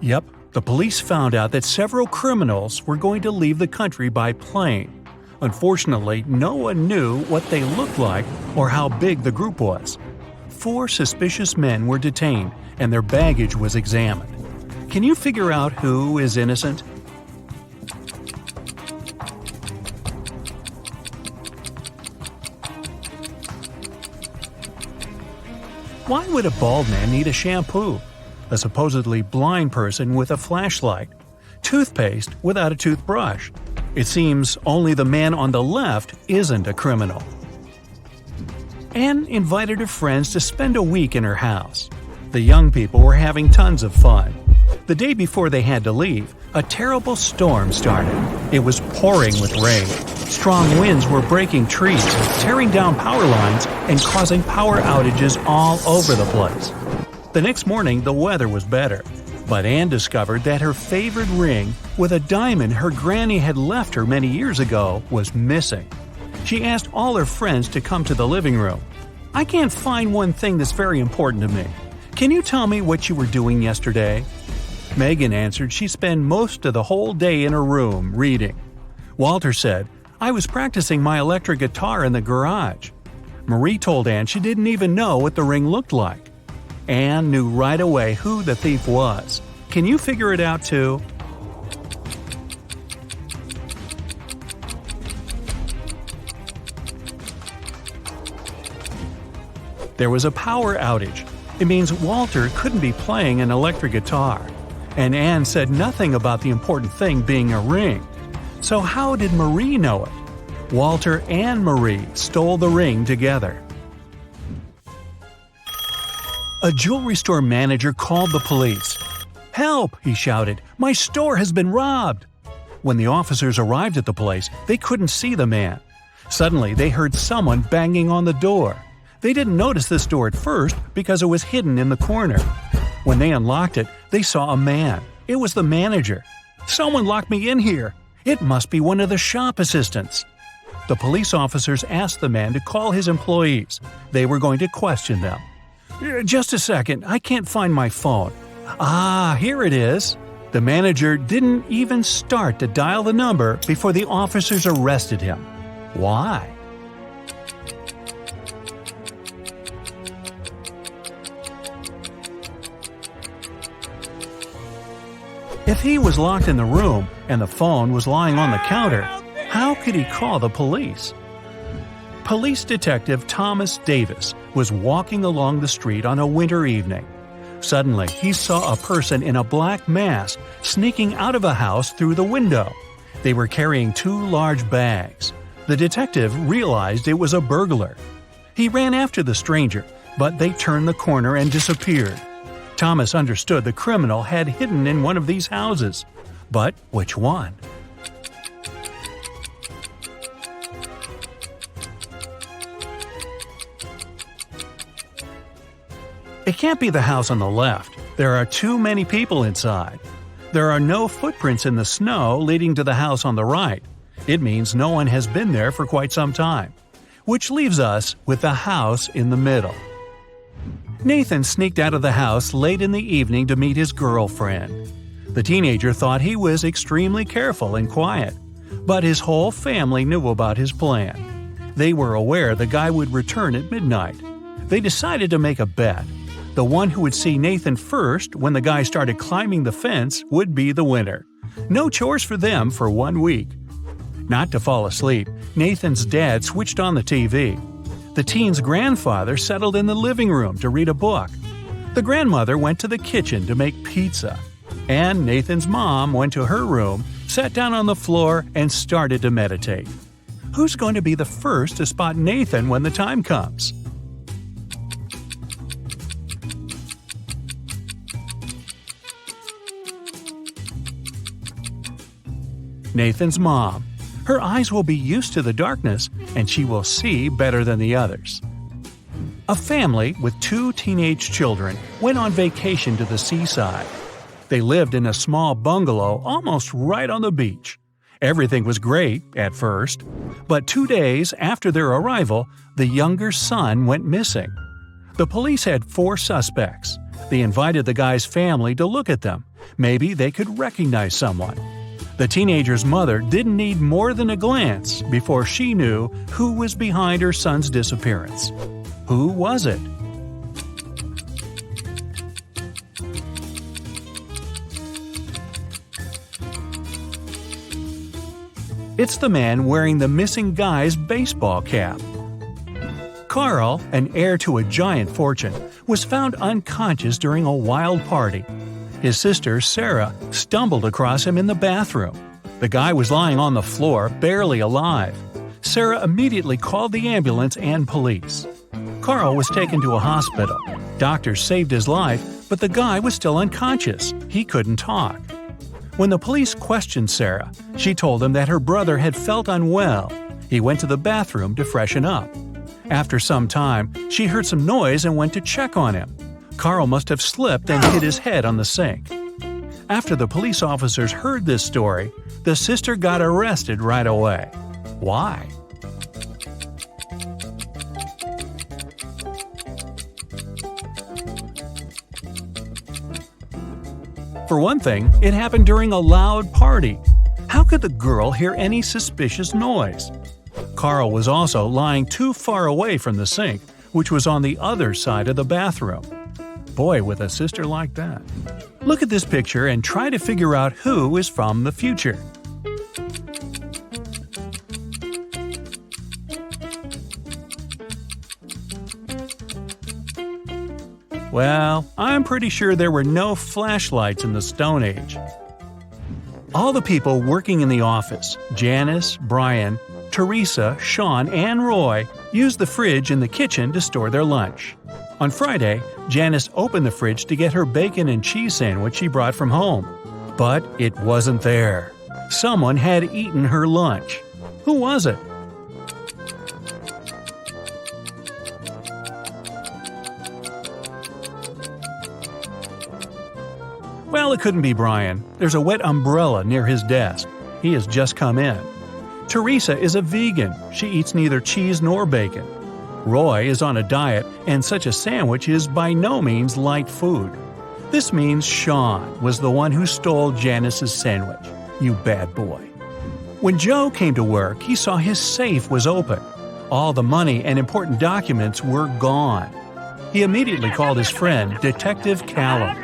Yep, the police found out that several criminals were going to leave the country by plane. Unfortunately, no one knew what they looked like or how big the group was. 4 suspicious men were detained and their baggage was examined. Can you figure out who is innocent? Why would a bald man need a shampoo? A supposedly blind person with a flashlight? Toothpaste without a toothbrush? It seems only the man on the left isn't a criminal. Anne invited her friends to spend a week in her house. The young people were having tons of fun. The day before they had to leave, a terrible storm started. It was pouring with rain. Strong winds were breaking trees, tearing down power lines, and causing power outages all over the place. The next morning, the weather was better, but Anne discovered that her favorite ring with a diamond her granny had left her many years ago was missing. She asked all her friends to come to the living room. "I can't find one thing that's very important to me. Can you tell me what you were doing yesterday?" Megan answered she spent most of the whole day in her room reading. Walter said, "I was practicing my electric guitar in the garage." Marie told Anne she didn't even know what the ring looked like. Anne knew right away who the thief was. Can you figure it out too? There was a power outage. It means Walter couldn't be playing an electric guitar. And Anne said nothing about the important thing being a ring. So how did Marie know it? Walter and Marie stole the ring together. A jewelry store manager called the police. "Help!" he shouted. "My store has been robbed!" When the officers arrived at the place, they couldn't see the man. Suddenly, they heard someone banging on the door. They didn't notice this door at first because it was hidden in the corner. When they unlocked it, they saw a man. It was the manager. "Someone locked me in here. It must be one of the shop assistants." The police officers asked the man to call his employees. They were going to question them. "Just a second, I can't find my phone." "Ah, here it is." The manager didn't even start to dial the number before the officers arrested him. Why? If he was locked in the room and the phone was lying on the counter, how could he call the police? Police Detective Thomas Davis was walking along the street on a winter evening. Suddenly, he saw a person in a black mask sneaking out of a house through the window. They were carrying 2 large bags. The detective realized it was a burglar. He ran after the stranger, but they turned the corner and disappeared. Thomas understood the criminal had hidden in one of these houses. But which one? It can't be the house on the left. There are too many people inside. There are no footprints in the snow leading to the house on the right. It means no one has been there for quite some time. Which leaves us with the house in the middle. Nathan sneaked out of the house late in the evening to meet his girlfriend. The teenager thought he was extremely careful and quiet, but his whole family knew about his plan. They were aware the guy would return at midnight. They decided to make a bet. The one who would see Nathan first when the guy started climbing the fence would be the winner. No chores for them for 1 week. Not to fall asleep, Nathan's dad switched on the TV. The teen's grandfather settled in the living room to read a book. The grandmother went to the kitchen to make pizza. And Nathan's mom went to her room, sat down on the floor, and started to meditate. Who's going to be the first to spot Nathan when the time comes? Nathan's mom. Her eyes will be used to the darkness, and she will see better than the others. A family with 2 teenage children went on vacation to the seaside. They lived in a small bungalow almost right on the beach. Everything was great at first, but 2 days after their arrival, the younger son went missing. The police had 4 suspects. They invited the guy's family to look at them. Maybe they could recognize someone. The teenager's mother didn't need more than a glance before she knew who was behind her son's disappearance. Who was it? It's the man wearing the missing guy's baseball cap. Carl, an heir to a giant fortune, was found unconscious during a wild party. His sister, Sarah, stumbled across him in the bathroom. The guy was lying on the floor, barely alive. Sarah immediately called the ambulance and police. Carl was taken to a hospital. Doctors saved his life, but the guy was still unconscious. He couldn't talk. When the police questioned Sarah, she told them that her brother had felt unwell. He went to the bathroom to freshen up. After some time, she heard some noise and went to check on him. Carl must have slipped and hit his head on the sink. After the police officers heard this story, the sister got arrested right away. Why? For one thing, it happened during a loud party. How could the girl hear any suspicious noise? Carl was also lying too far away from the sink, which was on the other side of the bathroom. Boy, with a sister like that. Look at this picture and try to figure out who is from the future. Well, I'm pretty sure there were no flashlights in the Stone Age. All the people working in the office, Janice, Brian, Teresa, Sean, and Roy, used the fridge in the kitchen to store their lunch. On Friday, Janice opened the fridge to get her bacon and cheese sandwich she brought from home. But it wasn't there. Someone had eaten her lunch. Who was it? Well, it couldn't be Brian. There's a wet umbrella near his desk. He has just come in. Teresa is a vegan. She eats neither cheese nor bacon. Roy is on a diet, and such a sandwich is by no means light food. This means Sean was the one who stole Janice's sandwich. You bad boy. When Joe came to work, he saw his safe was open. All the money and important documents were gone. He immediately called his friend, Detective Callum.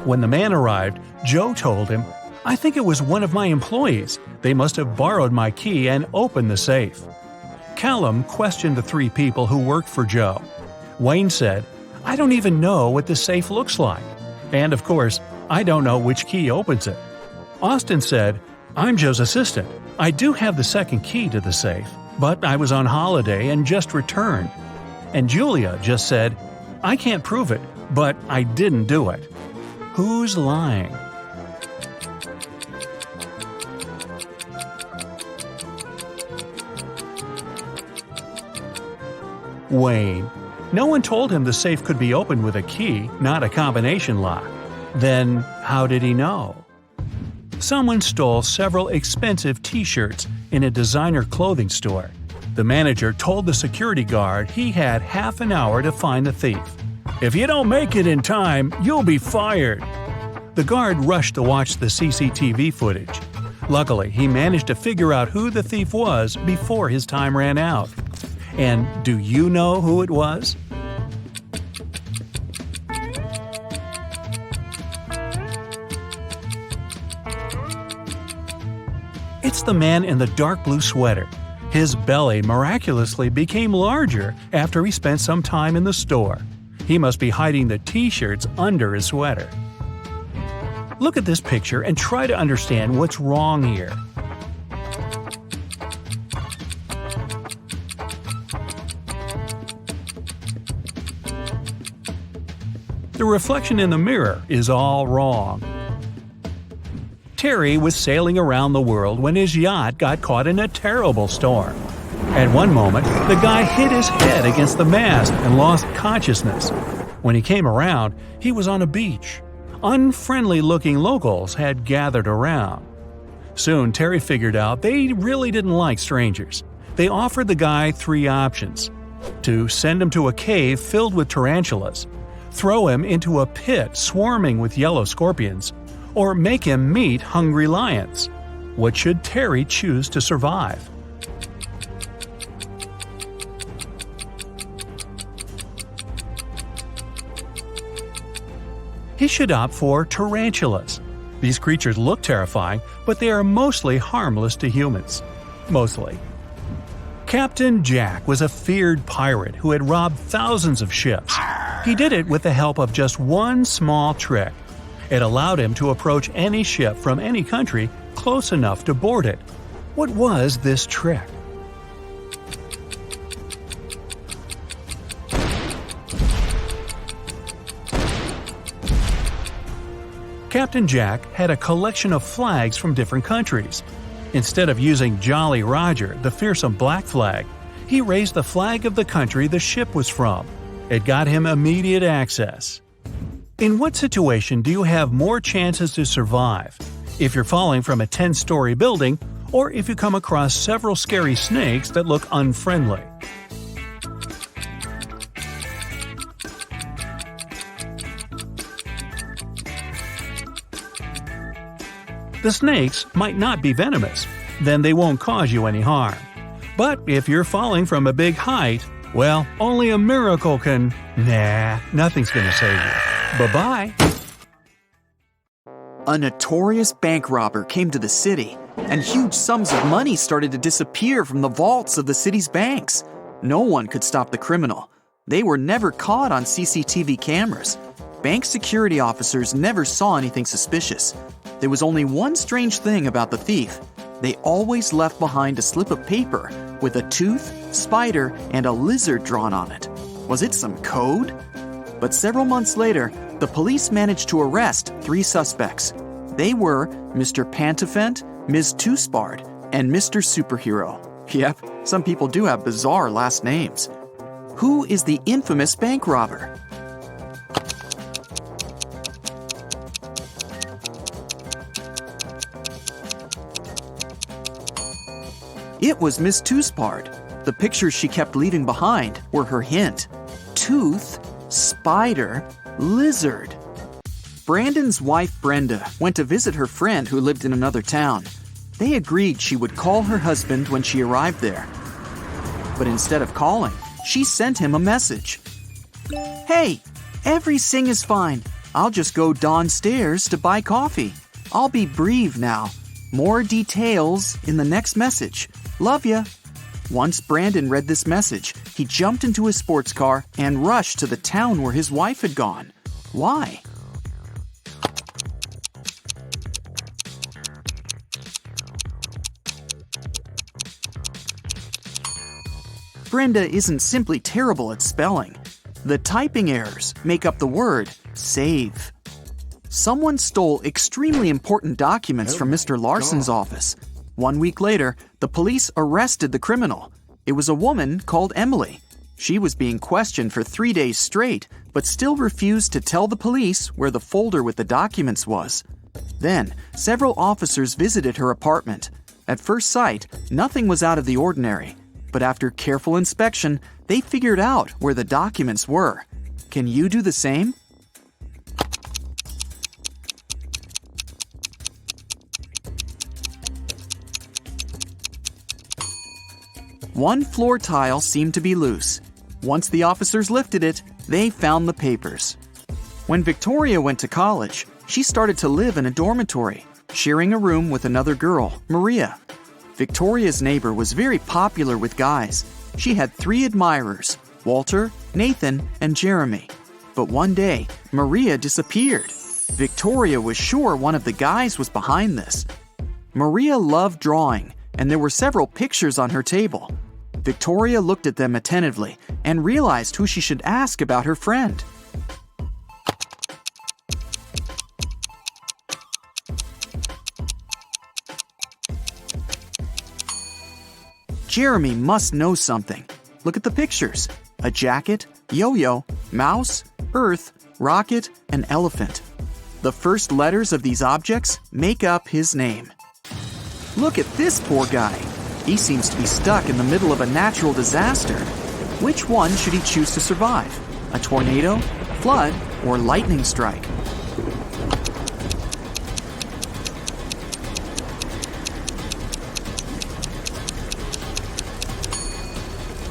When the man arrived, Joe told him, "I think it was one of my employees. They must have borrowed my key and opened the safe." Callum questioned the three people who worked for Joe. Wayne said, "I don't even know what the safe looks like. And of course, I don't know which key opens it." Austin said, "I'm Joe's assistant. I do have the second key to the safe, but I was on holiday and just returned." And Julia just said, "I can't prove it, but I didn't do it." Who's lying? Wayne. No one told him the safe could be opened with a key, not a combination lock. Then, how did he know? Someone stole several expensive t-shirts in a designer clothing store. The manager told the security guard he had half an hour to find the thief. "If you don't make it in time, you'll be fired." The guard rushed to watch the CCTV footage. Luckily, he managed to figure out who the thief was before his time ran out. And do you know who it was? It's the man in the dark blue sweater. His belly miraculously became larger after he spent some time in the store. He must be hiding the t-shirts under his sweater. Look at this picture and try to understand what's wrong here. The reflection in the mirror is all wrong. Terry was sailing around the world when his yacht got caught in a terrible storm. At one moment, the guy hit his head against the mast and lost consciousness. When he came around, he was on a beach. Unfriendly-looking locals had gathered around. Soon, Terry figured out they really didn't like strangers. They offered the guy three options: to send him to a cave filled with tarantulas, throw him into a pit swarming with yellow scorpions, or make him meet hungry lions? What should Terry choose to survive? He should opt for tarantulas. These creatures look terrifying, but they are mostly harmless to humans. Mostly. Captain Jack was a feared pirate who had robbed thousands of ships. He did it with the help of just one small trick. It allowed him to approach any ship from any country close enough to board it. What was this trick? Captain Jack had a collection of flags from different countries. Instead of using Jolly Roger, the fearsome black flag, he raised the flag of the country the ship was from. It got him immediate access. In what situation do you have more chances to survive? If you're falling from a 10-story building, or if you come across several scary snakes that look unfriendly? The snakes might not be venomous, then they won't cause you any harm. But if you're falling from a big height, well, only a miracle can… nothing's gonna save you. Bye-bye. A notorious bank robber came to the city, and huge sums of money started to disappear from the vaults of the city's banks. No one could stop the criminal. They were never caught on CCTV cameras. Bank security officers never saw anything suspicious. There was only one strange thing about the thief. They always left behind a slip of paper with a tooth, spider, and a lizard drawn on it. Was it some code? But several months later, the police managed to arrest 3 suspects. They were Mr. Pantafent, Ms. Toothspard, and Mr. Superhero. Yep, some people do have bizarre last names. Who is the infamous bank robber? It was Miss Toothspard. The pictures she kept leaving behind were her hint. Tooth, spider, lizard. Brandon's wife Brenda went to visit her friend who lived in another town. They agreed she would call her husband when she arrived there. But instead of calling, she sent him a message. Hey, everything is fine. I'll just go downstairs to buy coffee. I'll be brief now. More details in the next message. Love ya. Once Brandon read this message, he jumped into his sports car and rushed to the town where his wife had gone. Why? Brenda isn't simply terrible at spelling. The typing errors make up the word save. Someone stole extremely important documents from Mr. Larson's office. 1 week later, the police arrested the criminal. It was a woman called Emily. She was being questioned for 3 days straight, but still refused to tell the police where the folder with the documents was. Then, several officers visited her apartment. At first sight, nothing was out of the ordinary. But after careful inspection, they figured out where the documents were. Can you do the same? One floor tile seemed to be loose. Once the officers lifted it, they found the papers. When Victoria went to college, she started to live in a dormitory, sharing a room with another girl, Maria. Victoria's neighbor was very popular with guys. She had 3 admirers, Walter, Nathan, and Jeremy. But one day, Maria disappeared. Victoria was sure one of the guys was behind this. Maria loved drawing, and there were several pictures on her table. Victoria looked at them attentively and realized who she should ask about her friend. Jeremy must know something. Look at the pictures. A jacket, yo-yo, mouse, earth, rocket, and elephant. The first letters of these objects make up his name. Look at this poor guy. He seems to be stuck in the middle of a natural disaster. Which one should he choose to survive? A tornado, flood or lightning strike.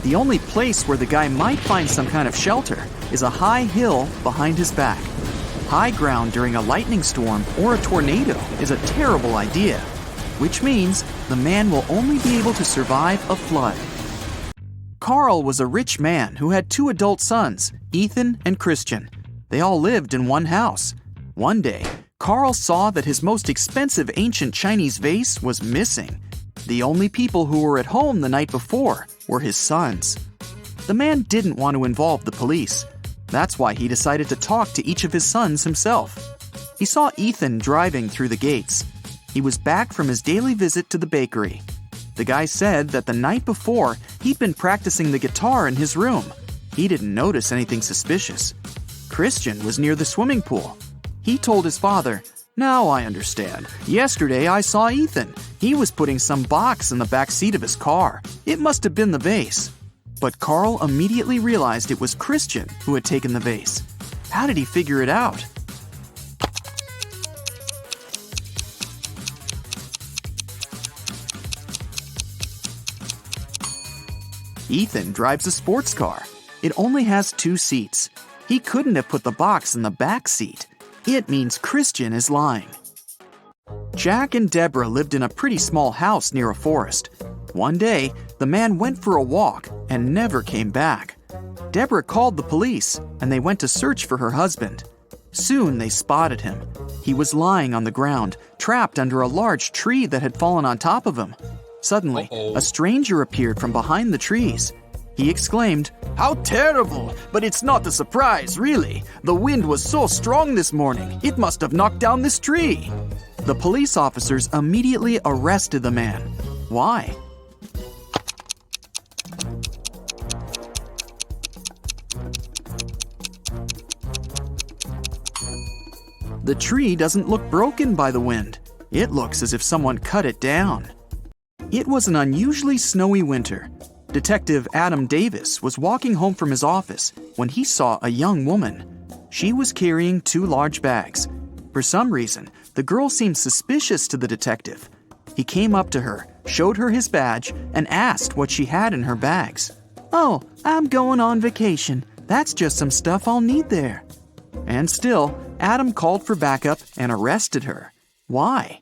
The only place where the guy might find some kind of shelter is a high hill behind his back. High ground during a lightning storm or a tornado is a terrible idea, which means the man will only be able to survive a flood. Carl was a rich man who had 2 adult sons, Ethan and Christian. They all lived in one house. One day, Carl saw that his most expensive ancient Chinese vase was missing. The only people who were at home the night before were his sons. The man didn't want to involve the police. That's why he decided to talk to each of his sons himself. He saw Ethan driving through the gates. He was back from his daily visit to the bakery. The guy said that the night before, he'd been practicing the guitar in his room. He didn't notice anything suspicious. Christian was near the swimming pool. He told his father, "Now I understand. Yesterday I saw Ethan. He was putting some box in the back seat of his car. It must have been the vase." But Carl immediately realized it was Christian who had taken the vase. How did he figure it out? Ethan drives a sports car. It only has 2 seats. He couldn't have put the box in the back seat. It means Christian is lying. Jack and Deborah lived in a pretty small house near a forest. One day, the man went for a walk and never came back. Deborah called the police, and they went to search for her husband. Soon they spotted him. He was lying on the ground, trapped under a large tree that had fallen on top of him. Suddenly, a stranger appeared from behind the trees. He exclaimed, "How terrible! But it's not a surprise, really. The wind was so strong this morning, it must have knocked down this tree." The police officers immediately arrested the man. Why? The tree doesn't look broken by the wind. It looks as if someone cut it down. It was an unusually snowy winter. Detective Adam Davis was walking home from his office when he saw a young woman. She was carrying 2 large bags. For some reason, the girl seemed suspicious to the detective. He came up to her, showed her his badge, and asked what she had in her bags. "Oh, I'm going on vacation. That's just some stuff I'll need there." And still, Adam called for backup and arrested her. Why?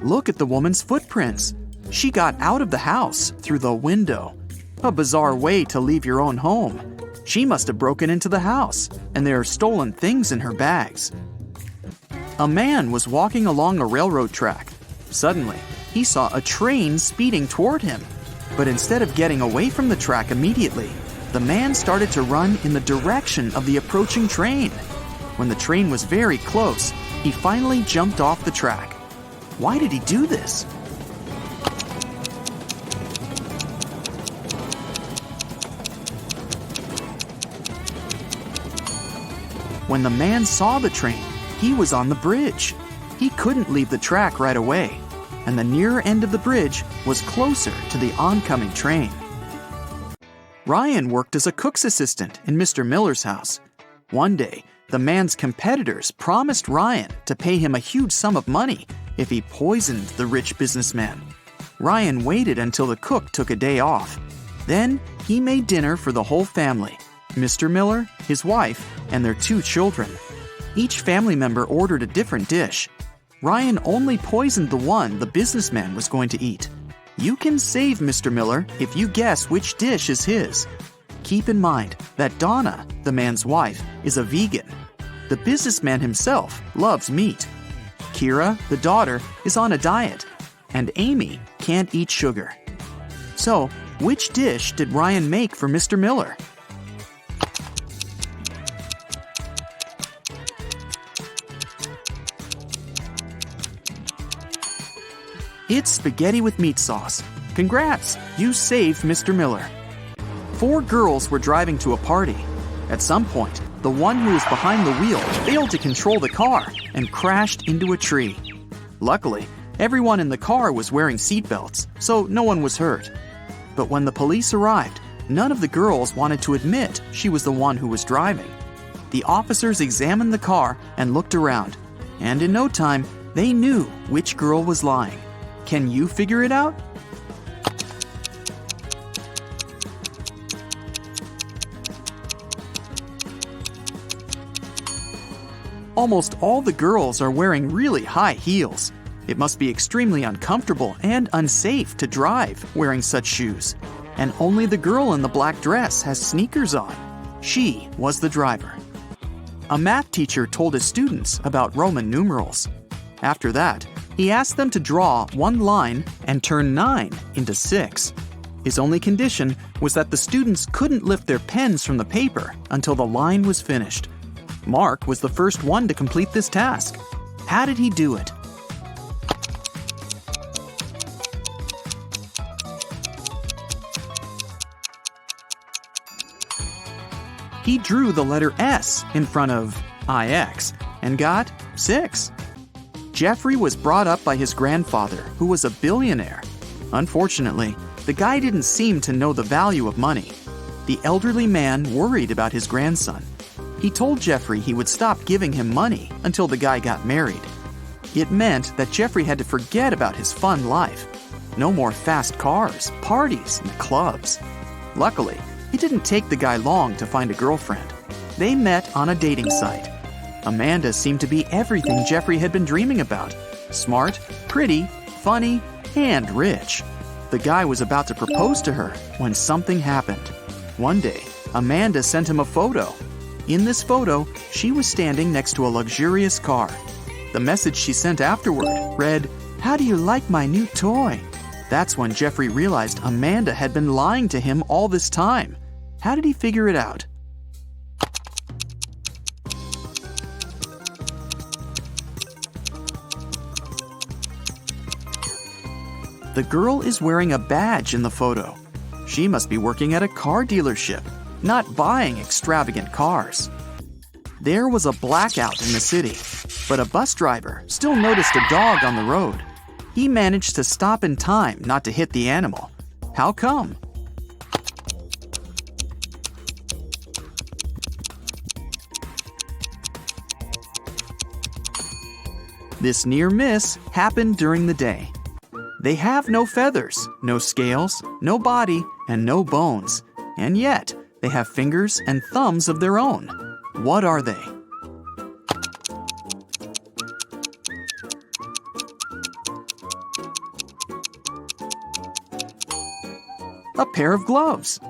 Look at the woman's footprints. She got out of the house through the window. A bizarre way to leave your own home. She must have broken into the house, and there are stolen things in her bags. A man was walking along a railroad track. Suddenly, he saw a train speeding toward him. But instead of getting away from the track immediately, the man started to run in the direction of the approaching train. When the train was very close, he finally jumped off the track. Why did he do this? When the man saw the train, he was on the bridge. He couldn't leave the track right away, and the nearer end of the bridge was closer to the oncoming train. Ryan worked as a cook's assistant in Mr. Miller's house. One day, the man's competitors promised Ryan to pay him a huge sum of money if he poisoned the rich businessman. Ryan waited until the cook took a day off. Then he made dinner for the whole family, Mr. Miller, his wife, and their 2 children. Each family member ordered a different dish. Ryan only poisoned the one the businessman was going to eat. You can save Mr. Miller if you guess which dish is his. Keep in mind that Donna, the man's wife, is a vegan. The businessman himself loves meat. Kira, the daughter, is on a diet, and Amy can't eat sugar. So, which dish did Ryan make for Mr. Miller? It's spaghetti with meat sauce. Congrats, you saved Mr. Miller. 4 girls were driving to a party. At some point, the one who was behind the wheel failed to control the car and crashed into a tree. Luckily, Everyone in the car was wearing seatbelts, so no one was hurt. But when the police arrived, none of the girls wanted to admit she was the one who was driving. The officers examined the car and looked around, and in no time, they knew which girl was lying. Can you figure it out? Almost all the girls are wearing really high heels. It must be extremely uncomfortable and unsafe to drive wearing such shoes. And only the girl in the black dress has sneakers on. She was the driver. A math teacher told his students about Roman numerals. After that, he asked them to draw one line and turn 9 into 6. His only condition was that the students couldn't lift their pens from the paper until the line was finished. Mark was the first one to complete this task. How did he do it? He drew the letter S in front of IX and got 6. Jeffrey was brought up by his grandfather, who was a billionaire. Unfortunately, the guy didn't seem to know the value of money. The elderly man worried about his grandson. He told Jeffrey he would stop giving him money until the guy got married. It meant that Jeffrey had to forget about his fun life. No more fast cars, parties, and clubs. Luckily, it didn't take the guy long to find a girlfriend. They met on a dating site. Amanda seemed to be everything Jeffrey had been dreaming about. Smart, pretty, funny, and rich. The guy was about to propose to her when something happened. One day, Amanda sent him a photo. In this photo, she was standing next to a luxurious car. The message she sent afterward read, "How do you like my new toy?" That's when Jeffrey realized Amanda had been lying to him all this time. How did he figure it out? The girl is wearing a badge in the photo. She must be working at a car dealership, not buying extravagant cars. There was a blackout in the city, but a bus driver still noticed a dog on the road. He managed to stop in time not to hit the animal. How come? This near miss happened during the day. They have no feathers, no scales, no body, and no bones. And yet, they have fingers and thumbs of their own. What are they? A pair of gloves.